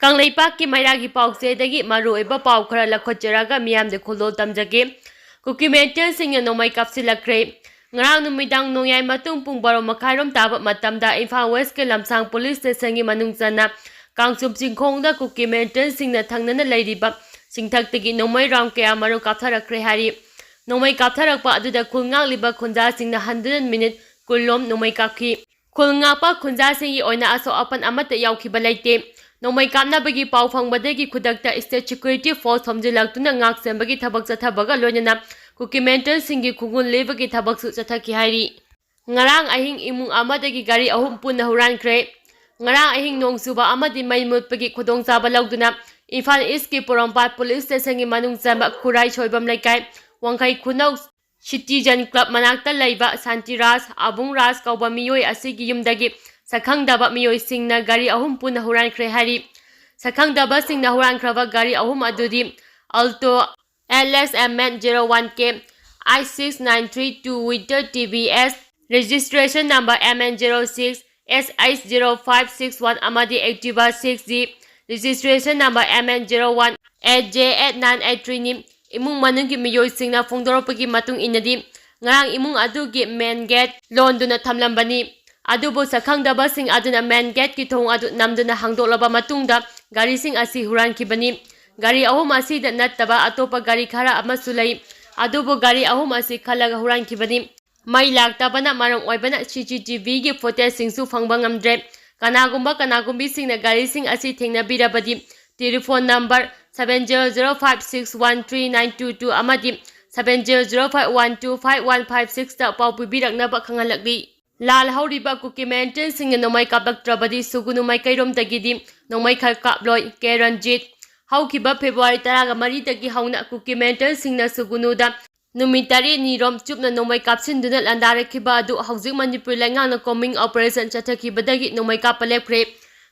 Kanglaipak ki mairagi paukse dagi maruiba pau khara lakhotjaraga miyam de khulol tamjage Kuki mental singna nomai kapsilakre ngarang numidang nongyai matung pung baro makhairom taba matamda Imphal West ke Lamsang Police Station gi manung chana Kangsum Chingkhongda Kuki mental singna thangnana leiriba singthaktagi nomai round kaya maru kaptharakre hari nomai kaptharakpa aduda khulngang liba khunja singna 100 minute kulom nomai kapki khulngapa khunja singi oina aso apan amata yaukhiba leite nomai kamna bagi pau fangbadagi khudakta state security force thomjilaktuna ngak sembagi thabak chathabaga loinana Kuki mental singi khungun lebagi thabak su chathaki hairi ngarang ahing imung amadagi gari ahum punna huran kre ngarang ahing nongsuba amadi maimutpagi khudong chaba lauduna Imphal East ki Porompat Police Station gi manung chamba Khurai Choibam Laikai Wangkai Khunau Citizen Club manakta laiba Santiraj Abung Raj kauba miyoi asigi yumdagi sakhangdaba miyoi singna gari ahum punna huran kre hari sakhangdaba singna huran khraba gari ahum adudi Alto LSMN 01K I6932 with the TVS registration number MN06 SH0561 amadi Activa 6G registration number MN01 8J8983 ni imung manunggi miyoi singna phongdoropagi matung inadi ngarang imung adugi main gate londuna thamlambani adubo sakhangdaba sing aduna main gate ki thong adu namduna hangdoklaba matungda gari sing asi huran kibani gari ahum asi da nattaba atopa gari khara amasu lei adubo gari ahum asi khalaga huran kibani mai laktabana maram oibana CCTV gi footage singsu phangba ngamdre kanagumbi singna gari sing asi thengna birabadi telephone number 7005613922 amadi 7005125156 ta pau pibiraknaba khangalakli Lal hauriba Kuki mental singna nomai kaplaktrabadi sugunu mai kairom tagidi nomai khal kaploi Keranjit haukiba February 13 dagi hauna Kuki mental singna sugunuda numitari nirom chupna nomai kapsinduna landarakhiba adu haujik Manipur laingana combing operation chathakibadagi nomai kapalepkhre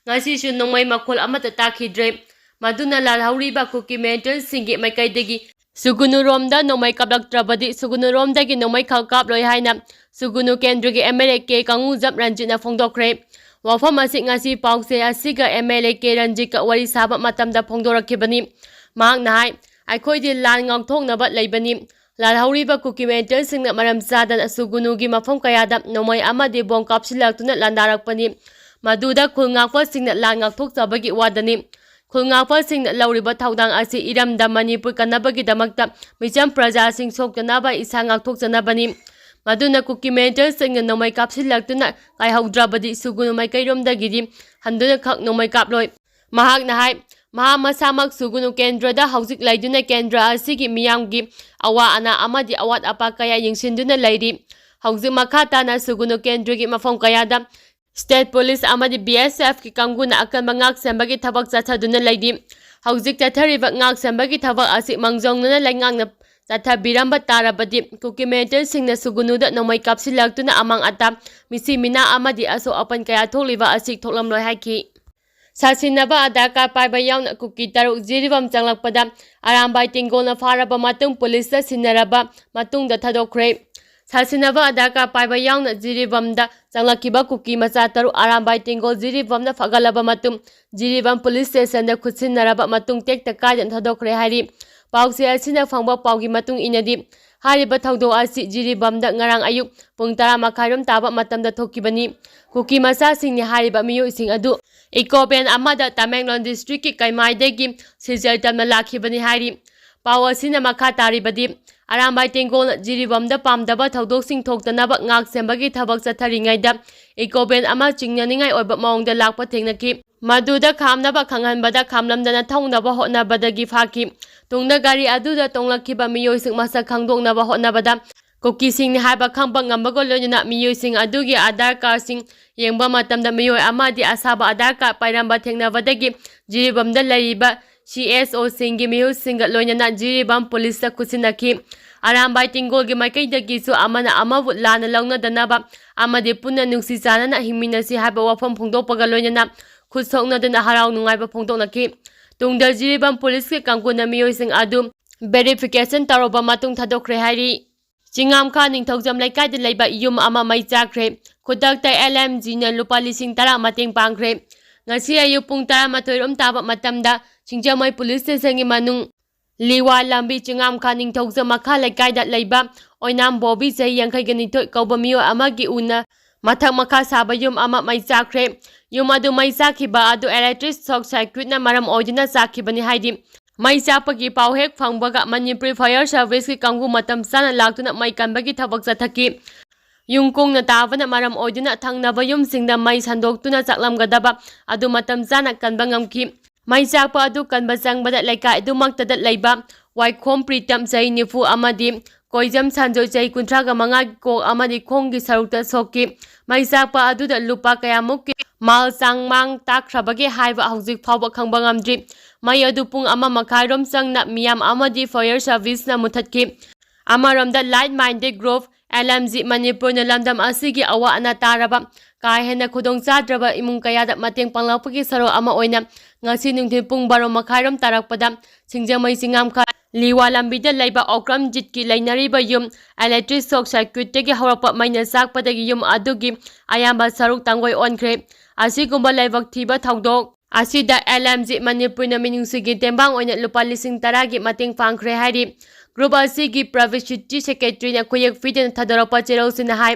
ngasi su nomai makhol amata takhidre maduna lal hauriba Kuki mental singi maikaidagi sugunu romda nomai kaplaktrabadi sugunu romdagi nomai khal kaploi haina sugunu kendrigi MLK kangu jap ranjina phongdokhre wafam asi ngasi paukse asiga MLK ranjika wari saba matamda phongdorakhibani mak nahai aikhoidi lan ngangthongnaba leibani lal hauriba Kuki mental singna maram chadan sugunu gi mafam kayada nomai amadi bong kapsilaktuna landarakpani maduda khulngakpa singna lan ngangthokjabagi wadani khulngakpa singna lauriba thaudang asi iramda Manipur kanabagi damakta micham praja sing soktanaba isa ngangthokjanabani maduna Kuki mental singna nomai kapsilaktuna kai haudrabadi sugunu mai kairomdagidi handuna khak nomai kaploi mahak nahai maha masamak sugunu kendrada haujik laiduna kendra asigi miyamgi awa ana amadi awat apa kaya yingsinduna lairi haujik makhata na sugunu kendragi mafam kayada State Police amadi BSF ki kanguna akan ngak sembagi thabak chathaduna laidi haujik chathariba ngak sembagi thabak asi mangjongna laingangna Zatha biramba tarabadi Kuki mental singna sugunuda nomai kapsilaktuna amang ata misi mina amadi aso apan kaya tholiba asik thoklamloi haiki Sasinaba adaka paiba yauna Kuki taruk Jiribam changlakpada Arambai Tenggol na pharaba matung police sinaraba matungda thadokhre Sasinaba adaka paiba yauna Jiribam da changlakiba Kuki macha taru Arambai Tenggol Jiribam na fagalaba matung Jiribam police station da khutsinaraba matung tekta kaidan thadokhre hari Paukse asina phangba paugi matung inadi hariba thaudo asi Jiribamda ngarang ayuk pung 10 makhairom taba matamda thokibani Kuki masa singni hariba miyoi sing adu Ikoben amada Tamenglong district ki Kaimaidagi sijal tamna lakhibani hari paw asina makha taribadi Arambai Tenggol Jiribamda pamdaba thaudok sing thoktanaba ngak sembagi thabak chatharingaida Ikoben ama chingnaningai oiba maungda lakpa thengnaki maduda khamnaba khanghanbada khamlamdana thaunaba hotnabadagi phaki tungda gari aduda tonglakhiba miyoi sing masa khangdoknaba hotnabada Kuki singni haiba khangba ngambago loina miyoi sing adugi Aadhar card sing yengba matamda miyoi amadi asaba Aadhar card pairamba thengnabadagi Jiribamda lariba CSO singi mihu singa loina Jiribam police ta khusinaki Arambai Tenggol gi maikaidagi su amana amabu lana launa danaba amadi punna nungsi chanana himminasi haiba wafam phongdokpaga loina khusoknadana harau nungaiba phongdoknaki tungda Jiribam police ke kangkuna miyoi sing adu verification taroba matung thadokhre hari Chingam kha ningthaujam laikai laiba yum ama mai chakre khudakta LMG na lupa 10,000 mateng pangkhre ngasi ayu pung 12 rom taba matamda Singjamai Police Station gi manung Liwa lambi chingam kha ningthokja makha laikai da leiba oinam Bobby Jai yankai gani toi kauba miyo amagi una mathak makha saba yum ama mai chakre yum adu mai sakhiba adu electric shock circuit na maram oidina sakhibani haidi mai chapagi pau hek phangbaga Manipuri Fire Service ki kanggu matam sana laktuna mai kanbagi thabak chathaki Yungkong na tavana maram oidina thangnaba yumsingda mai sandoktuna chaklamgadaba adu matam sana kanba ngamki mai chakpa adu kanba changbada laikai dumaktada leiba Waikhom Pritam Jai nifu amadi Koijam Sanjoy Jai 35 ko amadi khonggi sarukta sokki mai chakpa adu da lupa kayamuk mal changmang takrabagi haiba hauzik phawba khangba ngamdri mai adu pung ama makhairom changna miyam amadi fire service na muthatki amaramda light minded group LMG Manipur na lamdam asigi awa ana taraba kahena khudong chadraba imung kayada mateng panglapagi saro ama oina ngasi nungthil pung 12 makhairam tarakpada singjamai singam kha liwa lambida leiba okram jitki leinariba yum electric shock circuit tegi hawrapa maina sakpadagi yum adugi ayamba saruk tangoi onkhre asigumba leibak thiba thaudok asida LMG Manipur na minungsigi tembang oina lupa 10,000 gi mateng pangkhre hari Group asigi Privacy Secretary na kuyak fiden thadokhre cherosina hai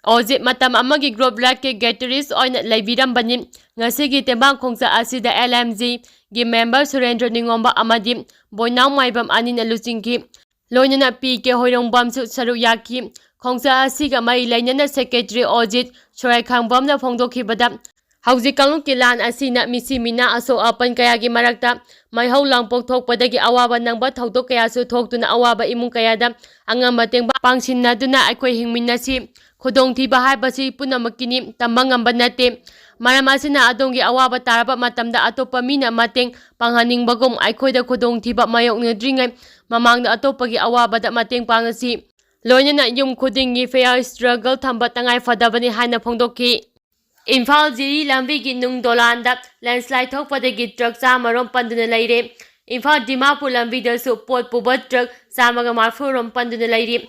Ojit matam amagi group lake getaris oina leibiram bani ngasigi tembang khongsa asida LMG gi member Surendra Ningomba amadi boinau maibam anina luchingki loinana PK hoirongbam su saru yaki khongsa asiga mai leinana secretary Ojit Chorai Khangbam na phongdokhibada Hauji kalung kilan asina misi mina aso apan kaya gi marakta mai hau langpok thokpadagi awaba nangba thodok kaya su thoktuna awaba imung kayada angamba tengba pangsinna duna aikoi hingminnasi khudong thiba haibasi punamakini tambangamba nate maram asina adongi awaba taraba matamda atopa mina mateng panghaningbagum aikoida khudong thiba mayoknedringai mamangda atopagi awaba da mateng pangasi loinana yum khudingi fair struggle thamba tangai fadabani haina phongdokki Imphal Jiri lambi gi nung dolanda landslide thokpadagi truck chamarom panduna leire Imphal Dimapur lambi da su pot puba truck chamaga marfurom panduna leire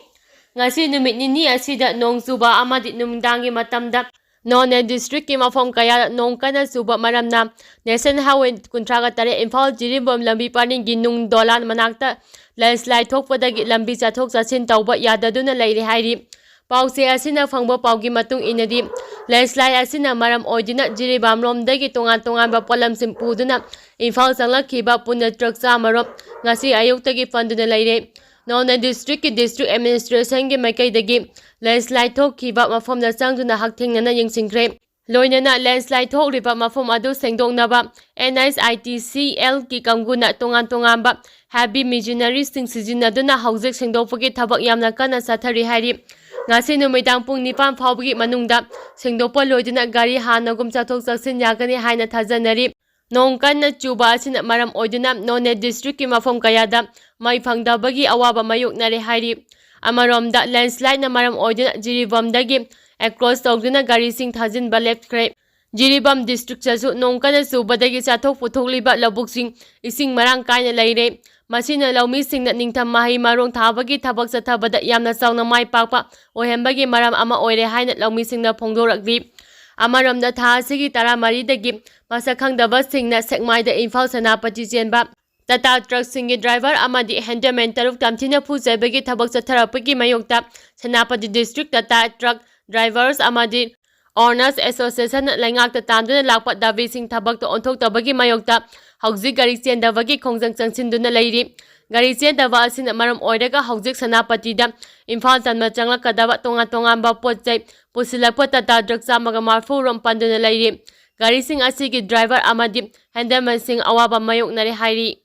ngasi numit nini asida nong suba amadi numdangi matamda None district ki mafom kaya nong kana suba maramna Nation Highway 38 Imphal Jiribam lambi paning gi nung dolan manakta landslide thokpadagi lambi chathok chasin tawba yadaduna leire hairi Pause asina phangba paugi matung inadi landslide asina maram oidina Jiribam romdagi tongan ba polam simpuduna Imphal changlakhiba punna truck chamarom ngasi ayuktagi panduna leire None district ki district administration gi makaidagi landslide thokhiba mafomda changduna hakthengnana yengsingkhre loinana landslide thokriba mafom adu sengdoknaba NSITCL ki kamguna tongan ba heavy machinery sing sijinaduna haujek sengdokpagi thabak yamna kana sathari hari ngasi numidang pung 9 phawbagi manungda sengdokpa loiduna gari hanagum chathok chaksin yagani haina thajanari nongkanna chuba asina maram oiduna None district ki mafom kayada mai phangdabagi awaba mayoknare hari amaromda landslide na maram oiduna Jiribamdagi across tawduna gari sing thajin ba left kre Jiribam district chasu nongkana subadagi chathok puthokliba labuksing ising marang kaina leire Masina laumi singna ningtham mahi marong thabagi thabak chathabada yamna chawna mai pakpa ohembagi maram ama oire haina laumi singna phongdorakdi amaramda tha asigi 13 dagi masa khangdaba singna sekmaida Imphal Senapati chenba Tata truck singi driver amadi handyman taruk tamthina phujabagi thabak chatharapagi mayokta Senapati district Tata truck drivers amadi Owners Association laingak ta tanduna lakpa davi sing thabak to onthok tabagi mayokta Hauzik gari chendabagi khongjang changsinduna leiri gari chendaba asina maram oiraga hauzik Senapati da Imphal tanma changlakpada tongan ba potchai pusilakpa Tata truck chamaga marfurom panduna leiri gari sing asigi driver amadi handyman sing awaba mayoknare hairi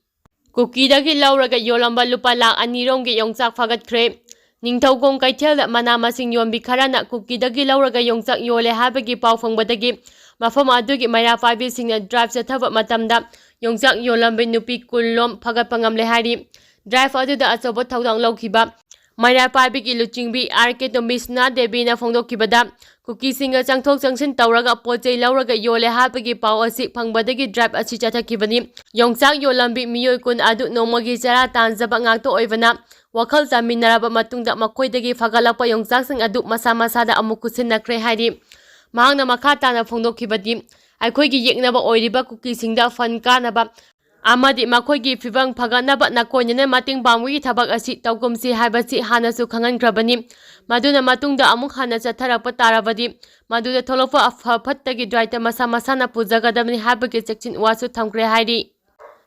Kuki dagi lauraga yolamba lupa lak 2 romgi yongchak phagatkhre Ningthaukom kaithel mana masing yombi kharana Kuki dagi lauraga yongchak yole habagi pau phangbadagi mafam adugi maira paibi singna drive chathaba matamda yongchak yolambe nupi kullom phagat pangamle hari drive aduda achoba thaudang lokhiba maira paibigi luchingbi RK to Misna Devi na phongdokhibada Kuki singa changthok changsin tawraga pochei lauraga yole habagi pau asi phangbadagi drive asi chathakibani yongchak yolambi miyoi kun adu nomagi chara tanjaba ngakto oibana wakhal chaminaraba matungda makoidagi phagalakpa yongchak sing adu masa da amuk kusinakre hari mahangna makha tana phongdokhibadi ꯑꯩꯈꯣꯏꯒꯤ ꯌꯦꯛꯅꯕ ꯑꯣꯏꯔꯤꯕ ꯀꯨꯀꯤꯁꯤꯡꯗ ꯐꯟ ꯀꯥꯅꯕ amadi makhoi fibang phaganaba nakoinena mating pangwi thabak asi tawkumsi haibasi hanasu khangangrabani maduna matungda amuk hana chatharapa tarabadi maduda tholopa afhapattagi draita masa masana pujagadamni habagi chekchin wasu thamkre hairi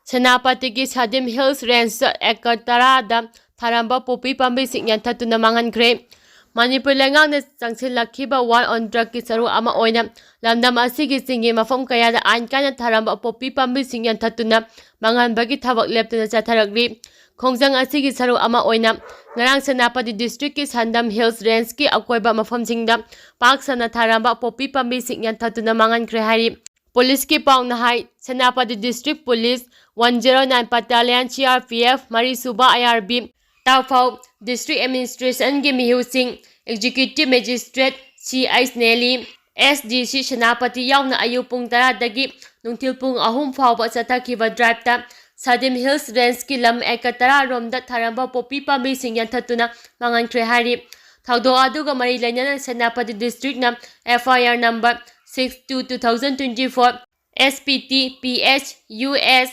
Senapatigi Sadim Hills Range ekar 10 da tharamba popi pambi singyan thatuna mangankre Manipur lengang na changsilakhiba war on drug ki saru ama oina lamdam asigi singi mafam kaya da ain kana tharamba popi pambi singyan thatuna manganbagi thabak leptuna chatharagri khongjang asigi saru ama oina ngarang Senapati district ki Sandam Hills Range ki akoiba mafam singda pak sana tharamba popi pambi singyan thatuna mangankre hari Police ki pauna hai Senapati District Police 109 Battalion CRPF Mari Suba IRB Tawfau District Administration ki mihusing Executive Magistrate C.I. Nelly SDC Senapati yauna ayu pung 10 dagi nungtil pung 3 fawba chathakiba drive ta Sadim Hills Range ki lam ekar 10 romda tharamba popi pambi singyan thatuna mangankre hari thawdo aduga mari lainana Senapati District na FIR number 62/2024 SPT PH US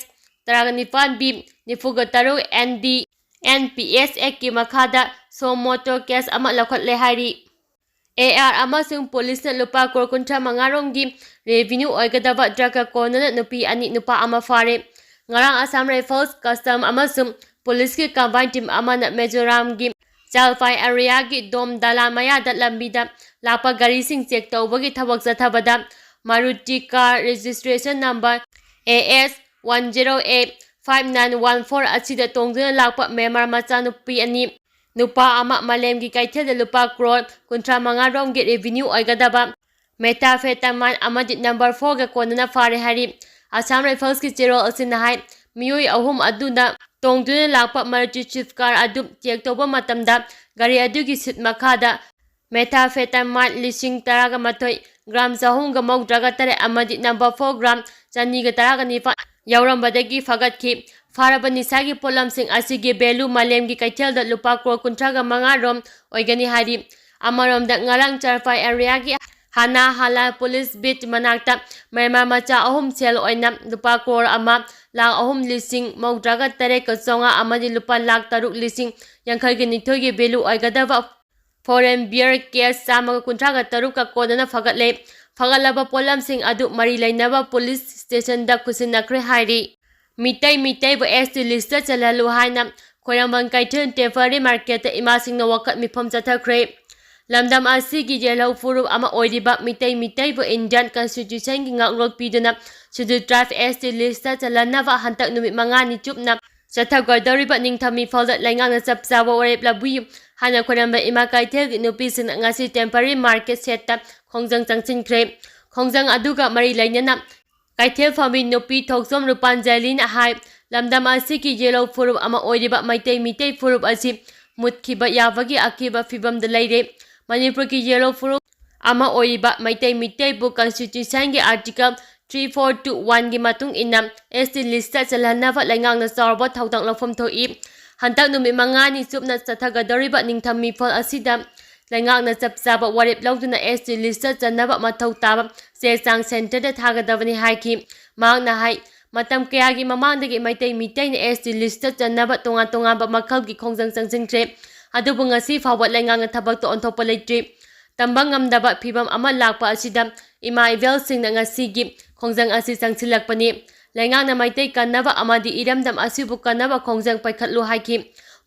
19B Nifugataru ND NPS Eki Makada so motor case ama lakhatle hari AR amasung police na lupa crore kuntra mangaronggi revenue oigadaba draka kona nupi ani nupa ama fare ngarang Assam Rifles Custom amasung police ki combined team ama na Mizoramgi Jalpai area gi dom dalamaya da lambida lapa gari sing check tawbagi thabak chathabada Maruti car registration number AS 1085914 asida tongduna lakpa memar macha nupi ani nupa ama malemgi kaitheda lupa crore kuntra mangarom ge revenue oigadaba methamphetamine amadi number 4 ga konana fare hari Assam Rifles ki chero asina hai miyoi ahum aduna tongduna lakpa Maruti Swift car adu check toba matamda gari adugi sit makhada methamphetamine 1013 gram sahunga maudraga tare amadi number 4 gram chaniga taraga nifa yaurambadagi fagatki pharaba nisagi polamsing asigi belu malemgi kaithelda lupa crore kuntraga mangarom oigani hari amaromda ngarang charpai area gi hana hala police beat manakta mema macha ahum sel oina lupa crore ama lang ahum lising maudraga tare kachonga amadi lupa lakh taruk lising yankhai gi nithogi belu oigadaba foreign beer case samaga kuntraga taruka kodana fagatle fagalaba polamsing adu mari lainaba police station da kusinakre hairi mitai bo ST list chalalu haina khoramban kaithon temporary market imasing na wakat mifam chathakre lamdam asigi jelau furup ama oiriba mitai bo Indian constitution gi ngakrol piduna sudu draft ST list chalanaba hantak numit mangani chupna chathagodoriba ningthami falda laingang chapchawa warep labu hana khoramba ima kaithel nupi sin ngasi temporary market seta khongjang changchinkre khongjang aduga mari lainana kaithel phami nupi thoksom rupanjalin hai lamdam asiki yellow furup ama oiriba mitai furup asi mutkhiba yabagi akiba fibam da leire Manipur ki yellow furup ama oiriba mitai bu constitution gi article 3421 gi matung inam ST list chalhanaba laingang na sarba thaudang lafam thoi hantak numi mangani chupna chathagadoriba ningthami phol asida laingang na chapchaba warep lawduna ST list chanaba mathau taba sechang center da thagadabani haiki mangna hai matam kayagi mamangdagi mitai na ST list chanaba tonga ba makhalgi khongjang changchingtre adubu ngasi fawat laingang na thabak to onthokpa leitri tambang ngamdaba phibam ama lakpa asida ima ivel sing na ngasi gi khongjang asi changsilakpani laingang na maitai kanaba amadi iramdam asibu kanaba khongjang paikhatlu haiki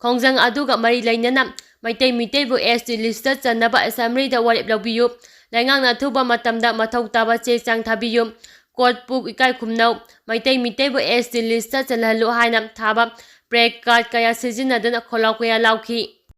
khongjang aduga mari lainana mitai bu ST list chanaba assembly da warep labiyu laingang na thuba matamda mathau taba che chang thabiyu court book ikai khumnau mitai bu ST list chanhalu haina thaba break card kaya sijinadana kholaw kaya lauki